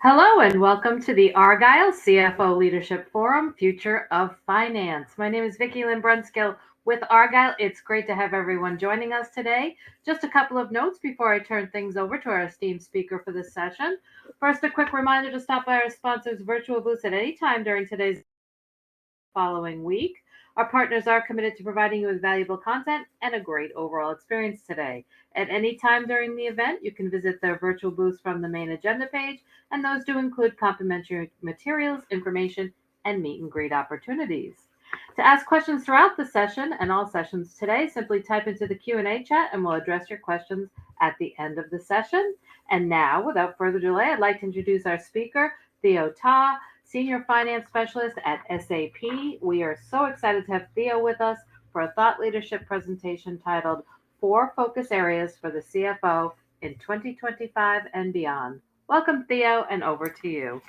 Hello and welcome to the Argyle CFO Leadership Forum, Future of Finance. My name is Vicki Lynn Brunskill with Argyle. It's great to have everyone joining us today. Just a couple of notes before I turn things over to our esteemed speaker for this session. First, a quick reminder to stop by our sponsors' virtual booths at any time during today's following week. Our partners are committed to providing you with valuable content and a great overall experience today. At any time during the event, you can visit their virtual booths from the main agenda page, and those do include complimentary materials, information, and meet and greet opportunities. To ask questions throughout the session and all sessions today, simply type into the Q&A chat and we'll address your questions at the end of the session. And now, without further delay, I'd like to introduce our speaker, Theo Ta, Senior Finance Specialist at SAP. We are so excited to have Theo with us for a thought leadership presentation titled Four Focus Areas for the CFO in 2025 and Beyond. Welcome, Theo, and over to you.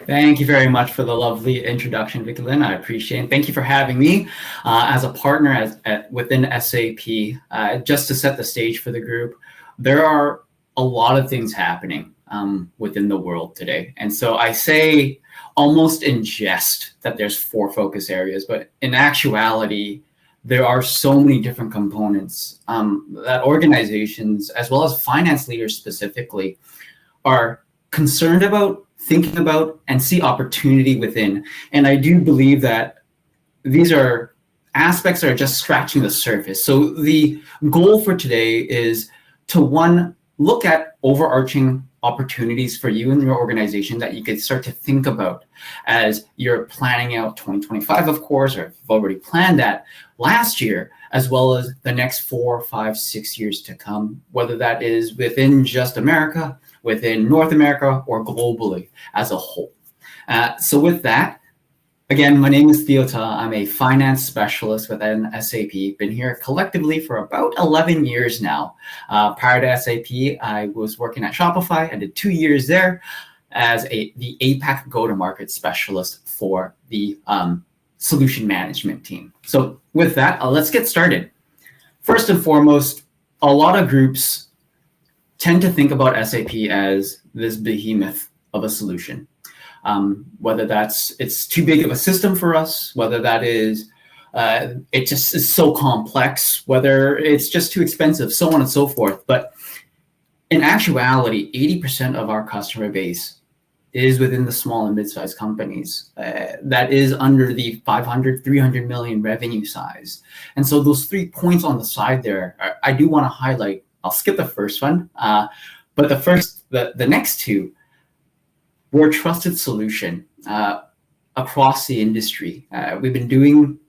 Thank you very much for the lovely introduction, Vicki Lynn. I appreciate it. Thank you for having me as a partner within SAP. Just to set the stage for the group, there are a lot of things happening within the world today. And so I say almost in jest that there's four focus areas, but in actuality, there are so many different components that organizations, as well as finance leaders specifically, are concerned about, thinking about, and see opportunity within. And I do believe that these are aspects that are just scratching the surface. So the goal for today is to, one, look at overarching opportunities for you and your organization that you could start to think about as you're planning out 2025, of course, or if you've already planned that last year, as well as the next 4, 5, 6 years to come, whether that is within just America, within North America, or globally as a whole. So with that, again, my name is Theo Ta. I'm a finance specialist within SAP. Been here collectively for about 11 years now. Prior to SAP, I was working at Shopify. I did 2 years there as the APAC go-to-market specialist for the solution management team. So with that, let's get started. First and foremost, a lot of groups tend to think about SAP as this behemoth of a solution. Whether it's too big of a system for us, whether that is it just is so complex, whether it's just too expensive, so on and so forth. But in actuality, 80% of our customer base is within the small and mid-sized companies that is under the 500, 300 million revenue size. And so those 3 points on the side there, I do want to highlight. I'll skip the first one, but the next two, we're a trusted solution across the industry. We've been doing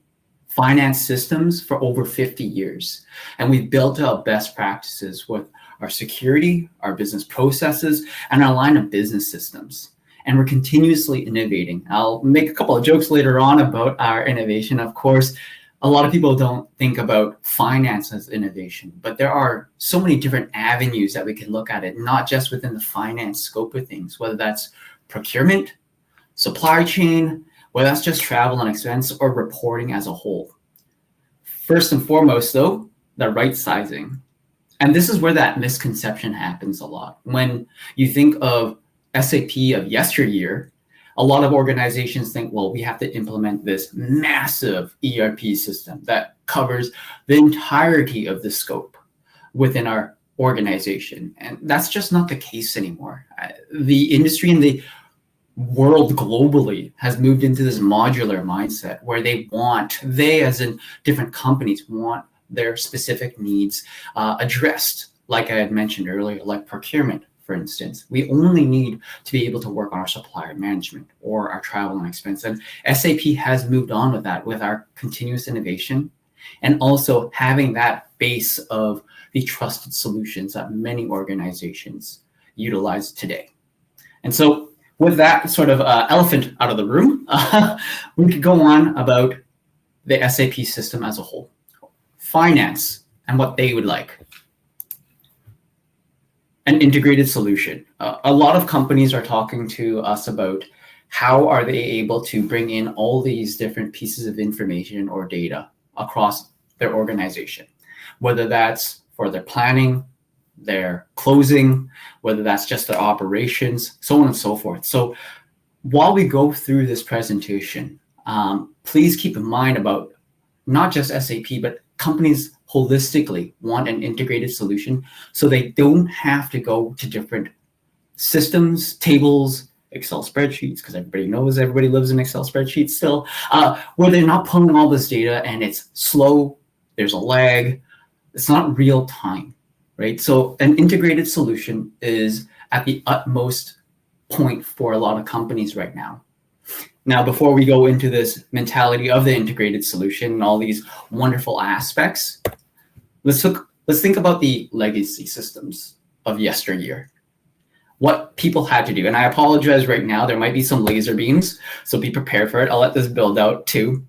finance systems for over 50 years, and we've built out best practices with our security, our business processes, and our line of business systems. And we're continuously innovating. I'll make a couple of jokes later on about our innovation. Of course, a lot of people don't think about finance as innovation, but there are so many different avenues that we can look at it, not just within the finance scope of things, whether that's procurement, supply chain, whether that's just travel and expense, or reporting as a whole. First and foremost, though, the right sizing. And this is where that misconception happens a lot. When you think of SAP of yesteryear, a lot of organizations think, well, we have to implement this massive ERP system that covers the entirety of the scope within our organization. And that's just not the case anymore. The industry and the world globally has moved into this modular mindset where they as in different companies want their specific needs addressed. Like I had mentioned earlier, like procurement, for instance. We only need to be able to work on our supplier management or our travel and expense. And SAP has moved on with that, with our continuous innovation, and also having that base of the trusted solutions that many organizations utilize today. And so with that sort of elephant out of the room, we could go on about the SAP system as a whole, finance, and what they would like. An integrated solution. A lot of companies are talking to us about how are they able to bring in all these different pieces of information or data across their organization, whether that's for their planning, their closing, whether that's just their operations, so on and so forth. So while we go through this presentation, please keep in mind about not just SAP, but companies holistically want an integrated solution so they don't have to go to different systems, tables, Excel spreadsheets, because everybody lives in Excel spreadsheets still, where they're not pulling all this data and it's slow, there's a lag, it's not real time, right? So an integrated solution is at the utmost point for a lot of companies right now. Now, before we go into this mentality of the integrated solution and all these wonderful aspects, let's think about the legacy systems of yesteryear. What people had to do, and I apologize right now, there might be some laser beams, so be prepared for it. I'll let this build out too.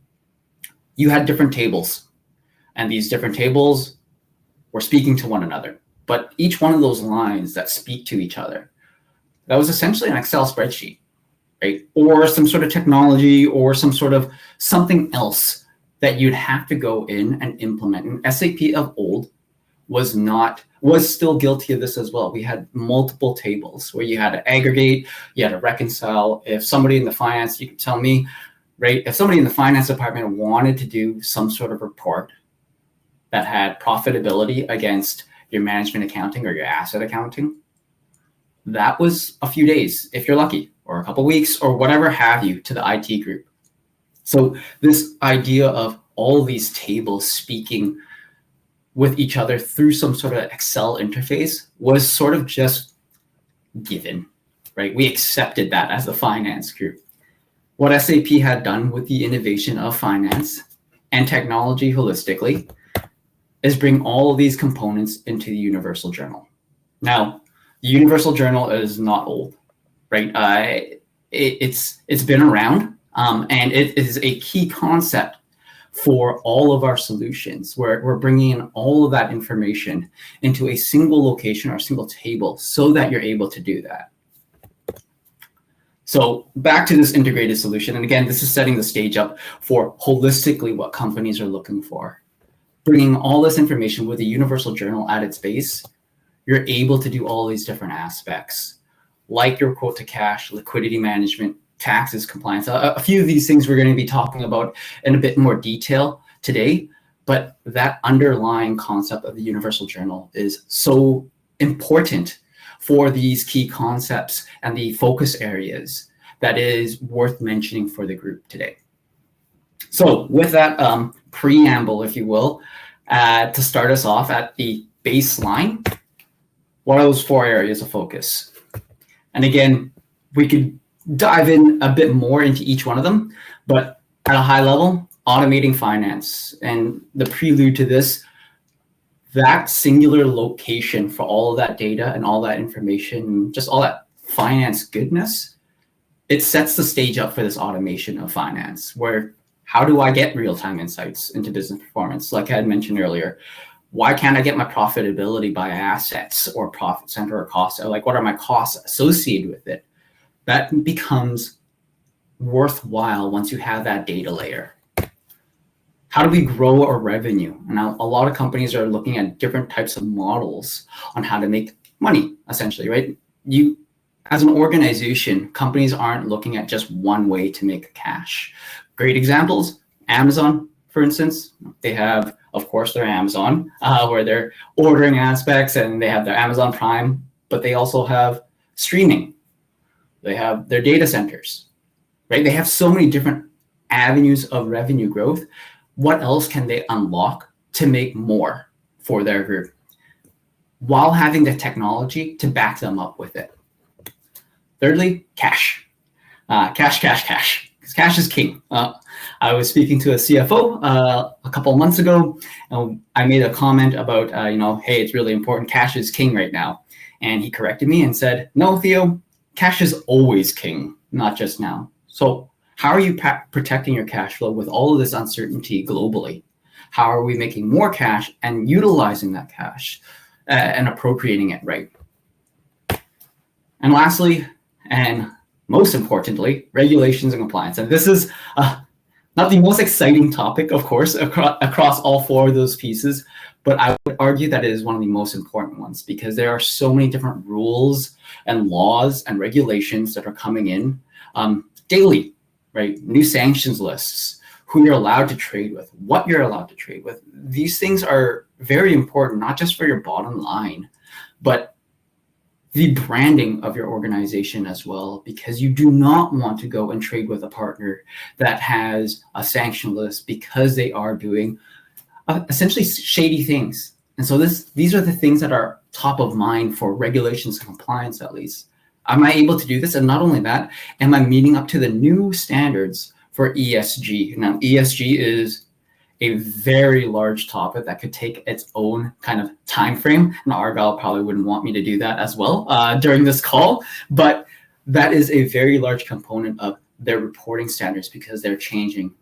You had different tables, and these different tables were speaking to one another. But each one of those lines that speak to each other, that was essentially an Excel spreadsheet, right? Or some sort of technology or some sort of something else that you'd have to go in and implement. And SAP of old was still guilty of this as well. We had multiple tables where you had to aggregate, you had to reconcile. If somebody in the finance, you can tell me, right? If somebody in the finance department wanted to do some sort of report that had profitability against your management accounting or your asset accounting, that was a few days, if you're lucky, or a couple weeks, or whatever have you, to the IT group. So this idea of all these tables speaking with each other through some sort of Excel interface was sort of just given, right? We accepted that as the finance group. What SAP had done with the innovation of finance and technology holistically is bring all of these components into the Universal Journal. Now, the Universal Journal is not old, right? It's been around, and it is a key concept for all of our solutions. We're bringing in all of that information into a single location or a single table so that you're able to do that. So back to this integrated solution. And again, this is setting the stage up for holistically what companies are looking for. Bringing all this information with a Universal Journal at its base, you're able to do all these different aspects, like your quote to cash, liquidity management, taxes, compliance. A few of these things we're going to be talking about in a bit more detail today, but that underlying concept of the Universal Journal is so important for these key concepts and the focus areas that is worth mentioning for the group today. So with that preamble, if you will, to start us off at the baseline, what are those 4 areas of focus? And again, we could dive in a bit more into each one of them, but at a high level, automating finance. And the prelude to this, that singular location for all of that data and all that information, just all that finance goodness, it sets the stage up for this automation of finance, where how do I get real-time insights into business performance? Like I had mentioned earlier, why can't I get my profitability by assets or profit center or cost? Or like, what are my costs associated with it? That becomes worthwhile once you have that data layer. How do we grow our revenue? And now a lot of companies are looking at different types of models on how to make money, essentially, right? You, as an organization, companies aren't looking at just one way to make cash. Great examples, Amazon, for instance, they have, of course, their Amazon, where they're ordering aspects, and they have their Amazon Prime, but they also have streaming. They have their data centers, right? They have so many different avenues of revenue growth. What else can they unlock to make more for their group while having the technology to back them up with it? Thirdly, cash. Cash. Because cash is king. I was speaking to a CFO a couple of months ago, and I made a comment about, hey, it's really important. Cash is king right now. And he corrected me and said, no, Theo, cash is always king, not just now. So how are you protecting your cash flow with all of this uncertainty globally? How are we making more cash and utilizing that cash and appropriating it right? And lastly, and most importantly, regulations and compliance. And this is not not the most exciting topic, of course, across all four of those pieces, but I would argue that it is one of the most important ones because there are so many different rules and laws and regulations that are coming in daily, right? New sanctions lists, who you're allowed to trade with, what you're allowed to trade with. These things are very important, not just for your bottom line, but the branding of your organization as well, because you do not want to go and trade with a partner that has a sanction list because they are doing essentially shady things. And so these are the things that are top of mind for regulations and compliance, at least. Am I able to do this? And not only that, am I meeting up to the new standards for ESG? Now, ESG is a very large topic that could take its own kind of time frame. And Argyle probably wouldn't want me to do that as well during this call, but that is a very large component of their reporting standards because they're changing,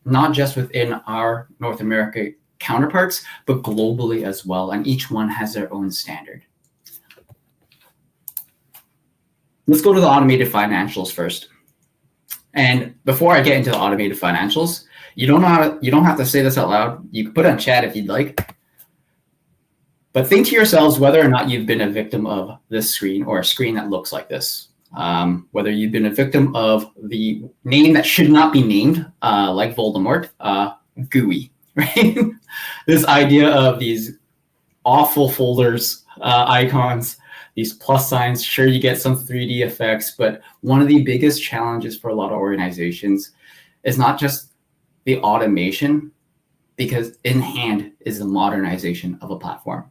not just within our North America counterparts, but globally as well. And each one has their own standard. Let's go to the automated financials first. And before I get into the automated financials, you don't have to say this out loud. You can put it in chat if you'd like. But think to yourselves whether or not you've been a victim of this screen or a screen that looks like this. Whether you've been a victim of the name that should not be named, like Voldemort, GUI, right? This idea of these awful folders, icons, these plus signs. Sure, you get some 3D effects, but one of the biggest challenges for a lot of organizations is not just the automation, because in hand is the modernization of a platform.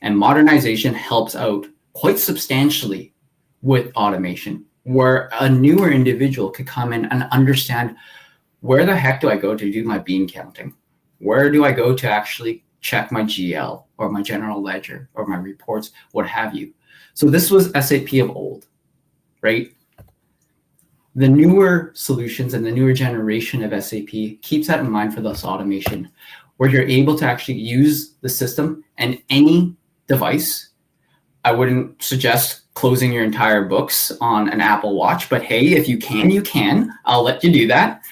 And modernization helps out quite substantially with automation, where a newer individual could come in and understand, where the heck do I go to do my bean counting? Where do I go to actually check my GL or my general ledger or my reports, what have you? So this was SAP of old, right? The newer solutions and the newer generation of SAP keeps that in mind for this automation, where you're able to actually use the system and any device. I wouldn't suggest closing your entire books on an Apple Watch, but hey, if you can, you can. I'll let you do that.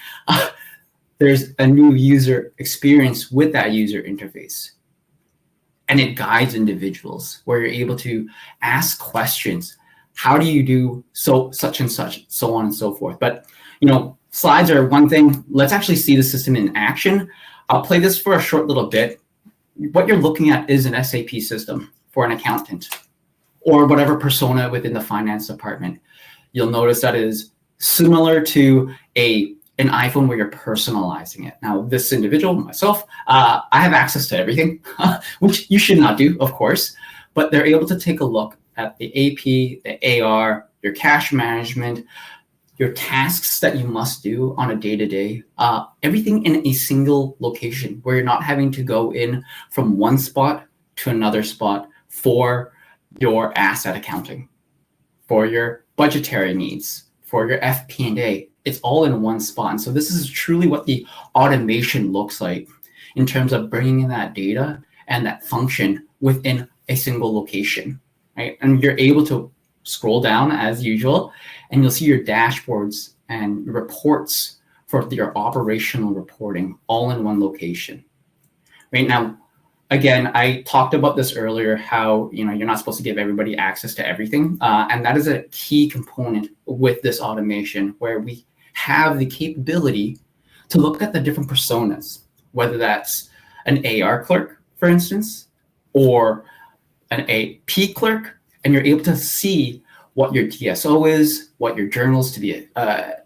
There's a new user experience with that user interface. And it guides individuals where you're able to ask questions. How do you do such and such, so on and so forth. But, slides are one thing. Let's actually see the system in action. I'll play this for a short little bit. What you're looking at is an SAP system for an accountant or whatever persona within the finance department. You'll notice that is similar to an iPhone where you're personalizing it. Now, this individual, myself, I have access to everything, which you should not do, of course, but they're able to take a look at the AP, the AR, your cash management, your tasks that you must do on a day-to-day, everything in a single location where you're not having to go in from one spot to another spot for your asset accounting, for your budgetary needs, for your FP&A. It's all in one spot. And so this is truly what the automation looks like in terms of bringing in that data and that function within a single location. Right? And you're able to scroll down as usual, and you'll see your dashboards and reports for your operational reporting all in one location. Right now, again, I talked about this earlier, how you're not supposed to give everybody access to everything. And that is a key component with this automation, where we have the capability to look at the different personas, whether that's an AR clerk, for instance, or an AP clerk, and you're able to see what your DSO is, what your journals to be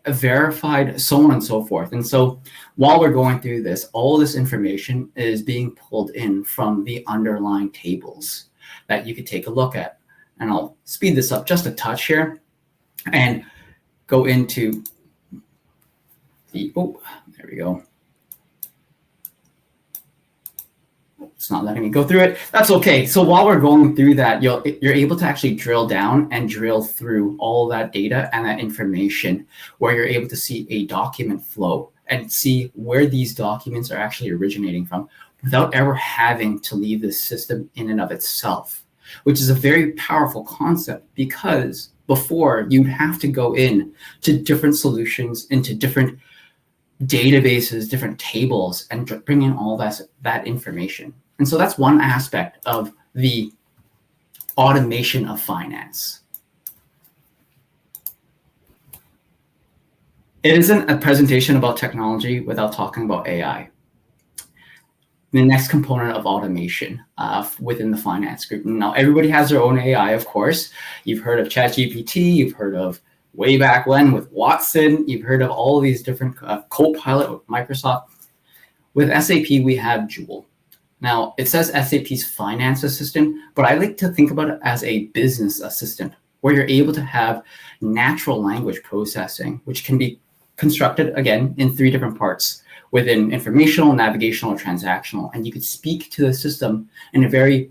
verified, so on and so forth. And so while we're going through this, all this information is being pulled in from the underlying tables that you could take a look at. And I'll speed this up just a touch here and go into the, there we go. It's not letting me go through it. That's okay. So while we're going through that, you're able to actually drill down and drill through all that data and that information, where you're able to see a document flow and see where these documents are actually originating from without ever having to leave the system in and of itself, which is a very powerful concept, because before you'd have to go in to different solutions, into different databases, different tables, and bring in all that information. And so that's one aspect of the automation of finance. It isn't a presentation about technology without talking about AI. The next component of automation within the finance group. Now, everybody has their own AI, of course. You've heard of ChatGPT, you've heard of way back when with Watson, you've heard of all of these different Copilot with Microsoft. With SAP, we have Joule. Now, it says SAP's finance assistant, but I like to think about it as a business assistant, where you're able to have natural language processing, which can be constructed, again, in 3 different parts, within informational, navigational, or transactional. And you could speak to the system in a very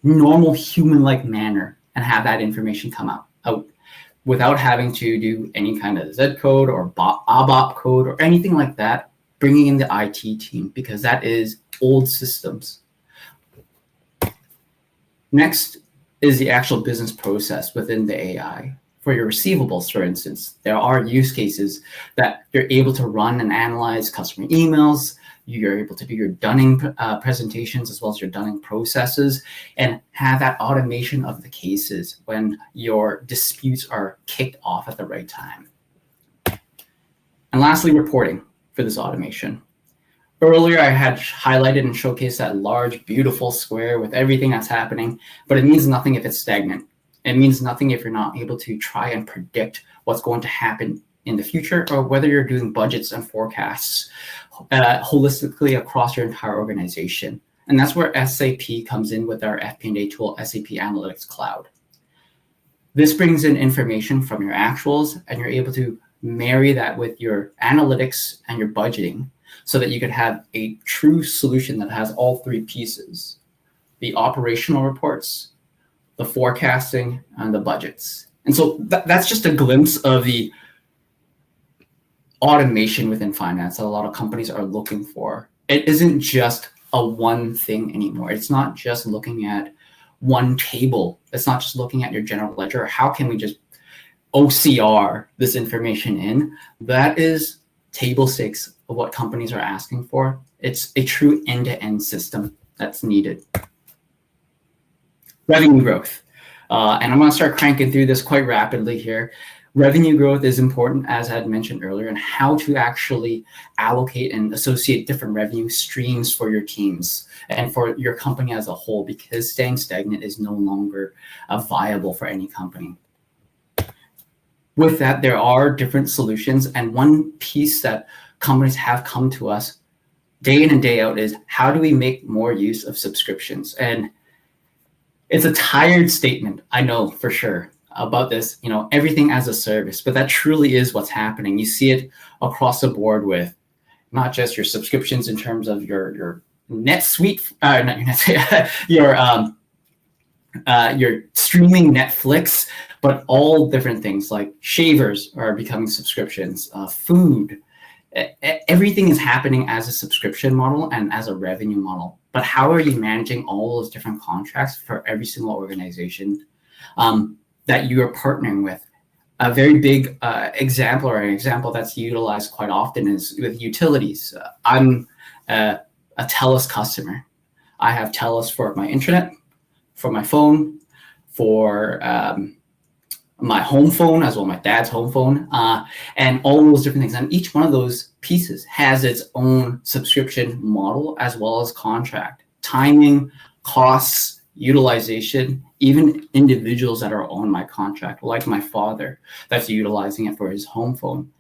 normal human-like manner and have that information come out without having to do any kind of Z code or ABAP code or anything like that, bringing in the IT team, because that is old systems. Next is the actual business process within the AI. For your receivables, for instance, there are use cases that you're able to run and analyze customer emails. You're able to do your dunning presentations as well as your dunning processes and have that automation of the cases when your disputes are kicked off at the right time. And lastly, reporting for this automation. Earlier, I had highlighted and showcased that large, beautiful square with everything that's happening, but it means nothing if it's stagnant. It means nothing if you're not able to try and predict what's going to happen in the future, or whether you're doing budgets and forecasts holistically across your entire organization. And that's where SAP comes in with our FP&A tool, SAP Analytics Cloud. This brings in information from your actuals, and you're able to marry that with your analytics and your budgeting so that you could have a true solution that has all 3 pieces: the operational reports, the forecasting, and the budgets. And so that's just a glimpse of the automation within finance that a lot of companies are looking for. It isn't just a one thing anymore. It's not just looking at one table. It's not just looking at your general ledger. How can we just OCR this information in? That is table stakes of what companies are asking for. It's a true end-to-end system that's needed. Revenue growth. And I'm going to start cranking through this quite rapidly here. Revenue growth is important, as I had mentioned earlier, and how to actually allocate and associate different revenue streams for your teams and for your company as a whole, because staying stagnant is no longer viable for any company. With that, there are different solutions, and one piece that companies have come to us day in and day out is, how do we make more use of subscriptions? And it's a tired statement, I know for sure, about this, everything as a service, but that truly is what's happening. You see it across the board with not just your subscriptions in terms of your NetSuite, your streaming Netflix, but all different things like shavers are becoming subscriptions, food. Everything is happening as a subscription model and as a revenue model. But how are you managing all those different contracts for every single organization that you are partnering with? A very big example, or an example that's utilized quite often, is with utilities. I'm a TELUS customer. I have TELUS for my internet, for my phone, for my home phone, as well, my dad's home phone, and all those different things. And each one of those pieces has its own subscription model as well as contract, timing, costs, utilization, even individuals that are on my contract, like my father that's utilizing it for his home phone.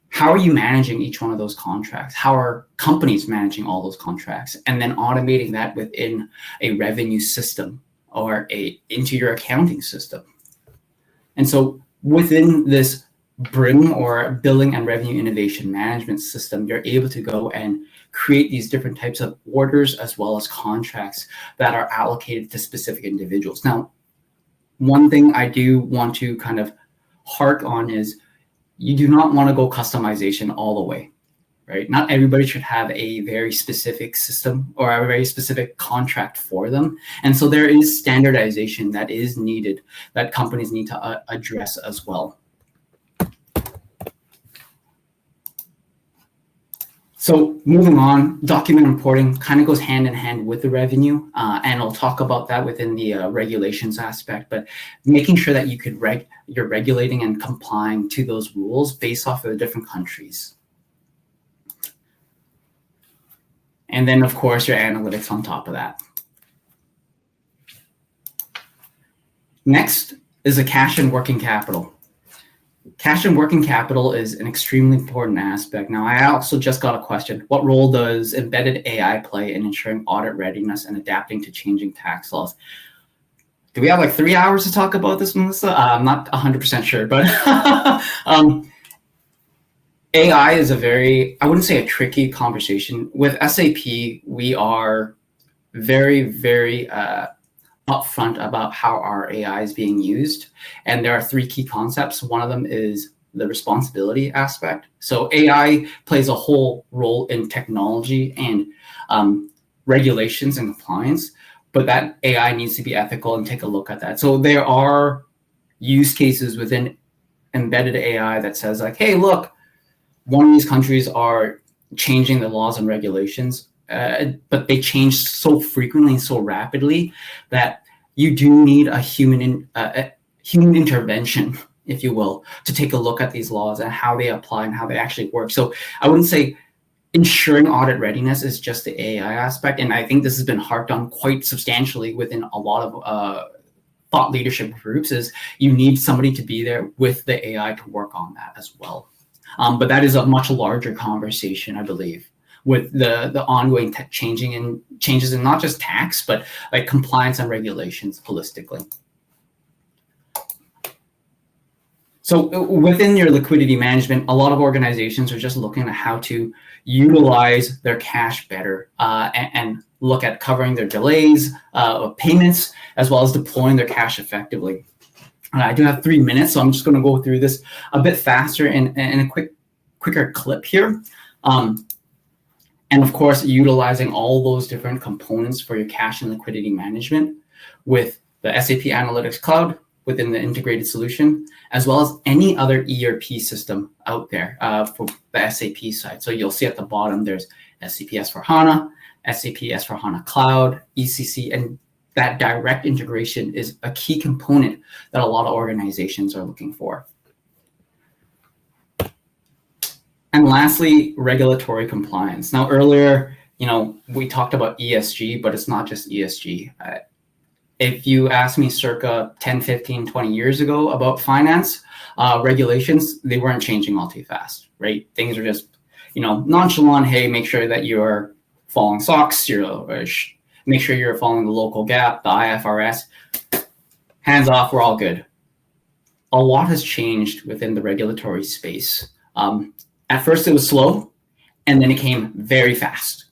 How are you managing each one of those contracts? How are companies managing all those contracts? And then automating that within a revenue system or into your accounting system. And so within this BRIM, or billing and revenue innovation management system, you're able to go and create these different types of orders as well as contracts that are allocated to specific individuals. Now, one thing I do want to kind of hark on is, you do not want to go customization all the way, right? Not everybody should have a very specific system or a very specific contract for them. And so there is standardization that is needed that companies need to address as well. So moving on, document reporting kind of goes hand in hand with the revenue, and I'll talk about that within the regulations aspect, but making sure that you're regulating and complying to those rules based off of the different countries. And then, of course, your analytics on top of that. Next is the cash and working capital. Cash and working capital is an extremely important aspect. Now, I also just got a question. What role does embedded AI play in ensuring audit readiness and adapting to changing tax laws? Do we have like 3 hours to talk about this, Melissa? I'm not 100% sure, but AI is a very, I wouldn't say a tricky conversation. With SAP, we are very, very upfront about how our AI is being used. And there are 3 key concepts. One of them is the responsibility aspect. So AI plays a whole role in technology and regulations and compliance, but that AI needs to be ethical and take a look at that. So there are use cases within embedded AI that says like, hey, look, one of these countries are changing the laws and regulations, but they change so frequently and so rapidly that you do need a human intervention, if you will, to take a look at these laws and how they apply and how they actually work. So I wouldn't say ensuring audit readiness is just the AI aspect. And I think this has been harped on quite substantially within a lot of thought leadership groups, is you need somebody to be there with the AI to work on that as well. But that is a much larger conversation, I believe, with the ongoing changes in not just tax, but like compliance and regulations holistically. So within your liquidity management, a lot of organizations are just looking at how to utilize their cash better and look at covering their delays of payments, as well as deploying their cash effectively. I do have 3 minutes, so I'm just going to go through this a bit faster in a quicker clip here. And of course, utilizing all those different components for your cash and liquidity management with the SAP Analytics Cloud within the integrated solution, as well as any other ERP system out there for the SAP side. So you'll see at the bottom, there's SAP S/4HANA, SAP S/4HANA Cloud, ECC, and that direct integration is a key component that a lot of organizations are looking for. And lastly, regulatory compliance. Now, earlier, we talked about ESG, but it's not just ESG. If you asked me circa 10, 15, 20 years ago about finance regulations, they weren't changing all too fast, right? Things are just, nonchalant. Hey, make sure that you're following SOX, make sure you're following the local GAAP, the IFRS. Hands off, we're all good. A lot has changed within the regulatory space. At first, it was slow, and then it came very fast.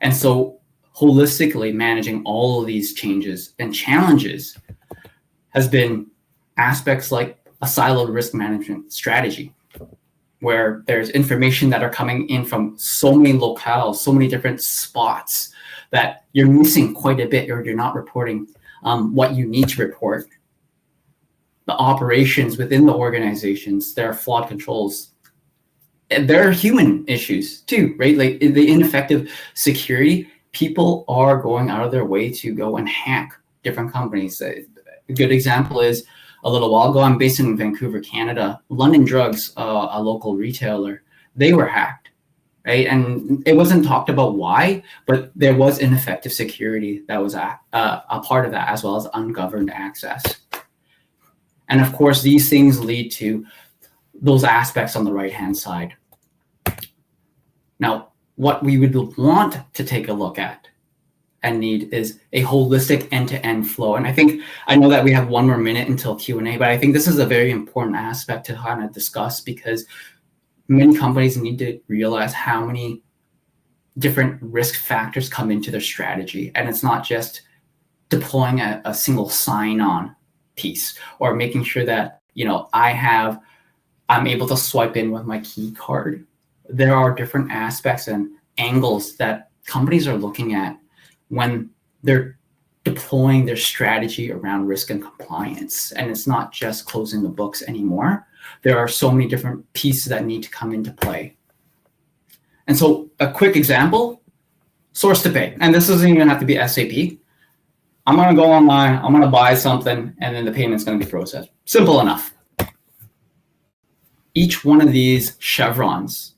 And so holistically managing all of these changes and challenges has been aspects like a siloed risk management strategy, where there's information that are coming in from so many locales, so many different spots, that you're missing quite a bit, or you're not reporting what you need to report. The operations within the organizations, there are flawed controls. And there are human issues too, right? Like the ineffective security, people are going out of their way to go and hack different companies. A good example is a little while ago, I'm based in Vancouver, Canada. London Drugs, a local retailer, they were hacked. Right? And it wasn't talked about why, but there was ineffective security that was a part of that, as well as ungoverned access. And of course, these things lead to those aspects on the right-hand side. Now, what we would want to take a look at and need is a holistic end-to-end flow. And I know that we have 1 more minute until Q&A, but I think this is a very important aspect to kind of discuss, because many companies need to realize how many different risk factors come into their strategy. And it's not just deploying a single sign-on piece, or making sure that, I'm able to swipe in with my key card. There are different aspects and angles that companies are looking at when they're deploying their strategy around risk and compliance. And it's not just closing the books anymore. There are so many different pieces that need to come into play. And so a quick example, source to pay. And this doesn't even have to be SAP. I'm going to go online, I'm going to buy something, and then the payment's going to be processed. Simple enough. Each one of these chevrons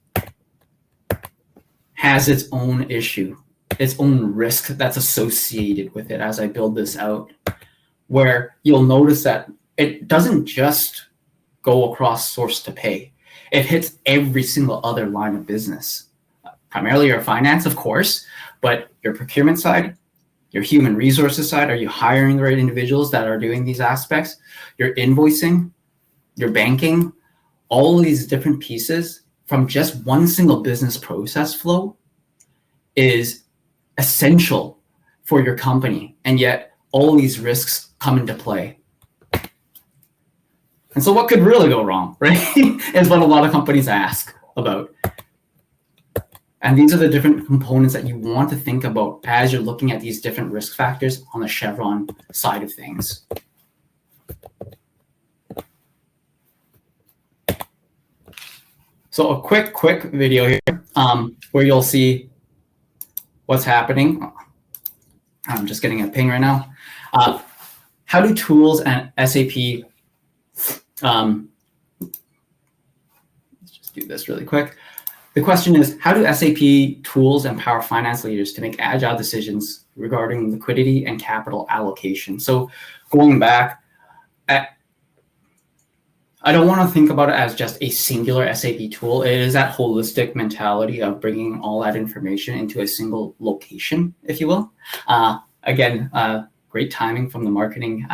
has its own issue, its own risk that's associated with it as I build this out, where you'll notice that it doesn't just go across source to pay. It hits every single other line of business, primarily your finance, of course, but your procurement side, your human resources side, are you hiring the right individuals that are doing these aspects? Your invoicing, your banking, all of these different pieces from just one single business process flow is essential for your company. And yet all these risks come into play. And so what could really go wrong, right? Is what a lot of companies ask about. And these are the different components that you want to think about as you're looking at these different risk factors on the chevron side of things. So a quick video here where you'll see what's happening. I'm just getting a ping right now. How do tools and SAP, let's just do this really quick. The question is, how do SAP tools empower finance leaders to make agile decisions regarding liquidity and capital allocation? So going back, I don't want to think about it as just a singular SAP tool. It is that holistic mentality of bringing all that information into a single location, if you will. Again, great timing from the marketing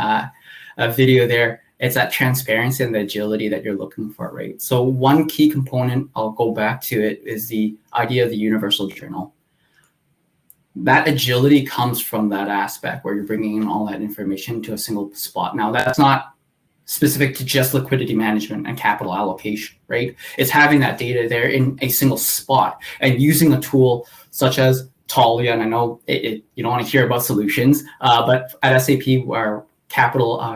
video there. It's that transparency and the agility that you're looking for, right? So one key component, I'll go back to it, is the idea of the universal journal. That agility comes from that aspect where you're bringing in all that information to a single spot. Now, that's not specific to just liquidity management and capital allocation, right? It's having that data there in a single spot and using a tool such as Talia. And I know you don't want to hear about solutions, but at SAP, our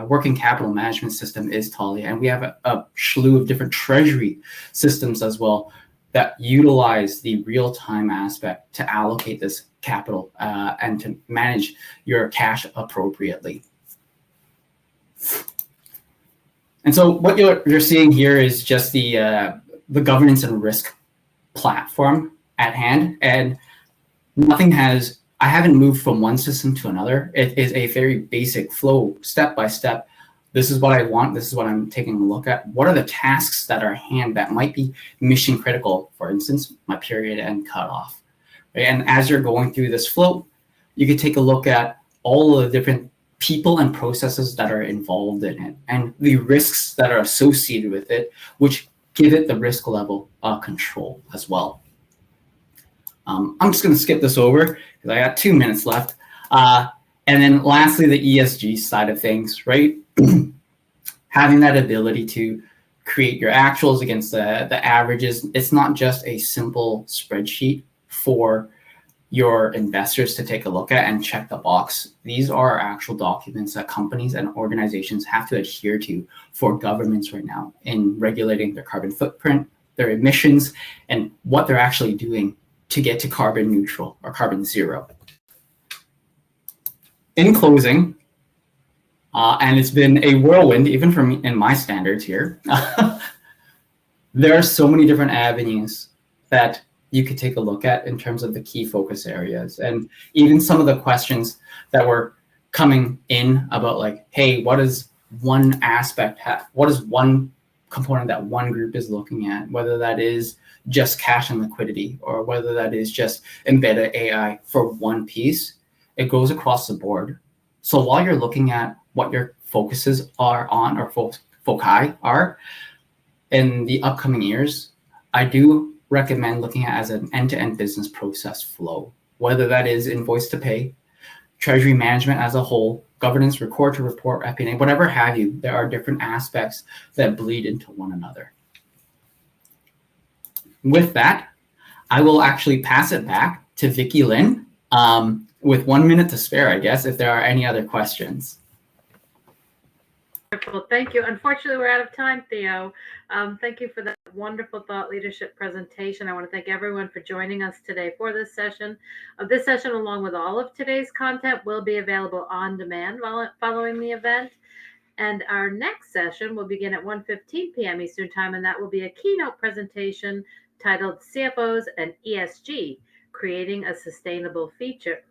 working capital management system is Talia, and we have a slew of different treasury systems as well that utilize the real-time aspect to allocate this capital and to manage your cash appropriately. And so what you're seeing here is just the governance and risk platform at hand, and I haven't moved from one system to another. It is a very basic flow, step by step. This is what I want. This is what I'm taking a look at. What are the tasks that are at hand that might be mission critical? For instance, my period end cutoff. Right? And as you're going through this flow, you can take a look at all of the different people and processes that are involved in it and the risks that are associated with it, which give it the risk level control as well. I'm just going to skip this over because I got 2 minutes left. And then lastly, the ESG side of things, right? Having that ability to create your actuals against the averages. It's not just a simple spreadsheet for your investors to take a look at and check the box. These are actual documents that companies and organizations have to adhere to for governments right now in regulating their carbon footprint, their emissions, and what they're actually doing to get to carbon neutral or carbon zero. In closing, and it's been a whirlwind, even for me in my standards here, there are so many different avenues that you could take a look at in terms of the key focus areas. And even some of the questions that were coming in about like, hey, what is one aspect, what is one component that one group is looking at, whether that is just cash and liquidity, or whether that is just embedded AI for one piece, it goes across the board. So while you're looking at what your focuses are on, or foci are in the upcoming years, I do recommend looking at as an end-to-end business process flow, whether that is invoice to pay, treasury management as a whole, governance, record to report, FP&A, whatever have you. There are different aspects that bleed into one another. With that, I will actually pass it back to Vicky Lynn with 1 minute to spare, I guess, if there are any other questions. Wonderful. Thank you. Unfortunately, we're out of time, Theo. Thank you for that wonderful thought leadership presentation. I want to thank everyone for joining us today for this session. This session, along with all of today's content, will be available on demand following the event. And our next session will begin at 1:15 p.m. Eastern Time, and that will be a keynote presentation titled CFOs and ESG, Creating a Sustainable Future.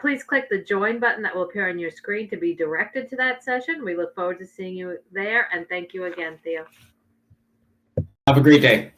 Please click the join button that will appear on your screen to be directed to that session. We look forward to seeing you there, and thank you again, Theo. Have a great day.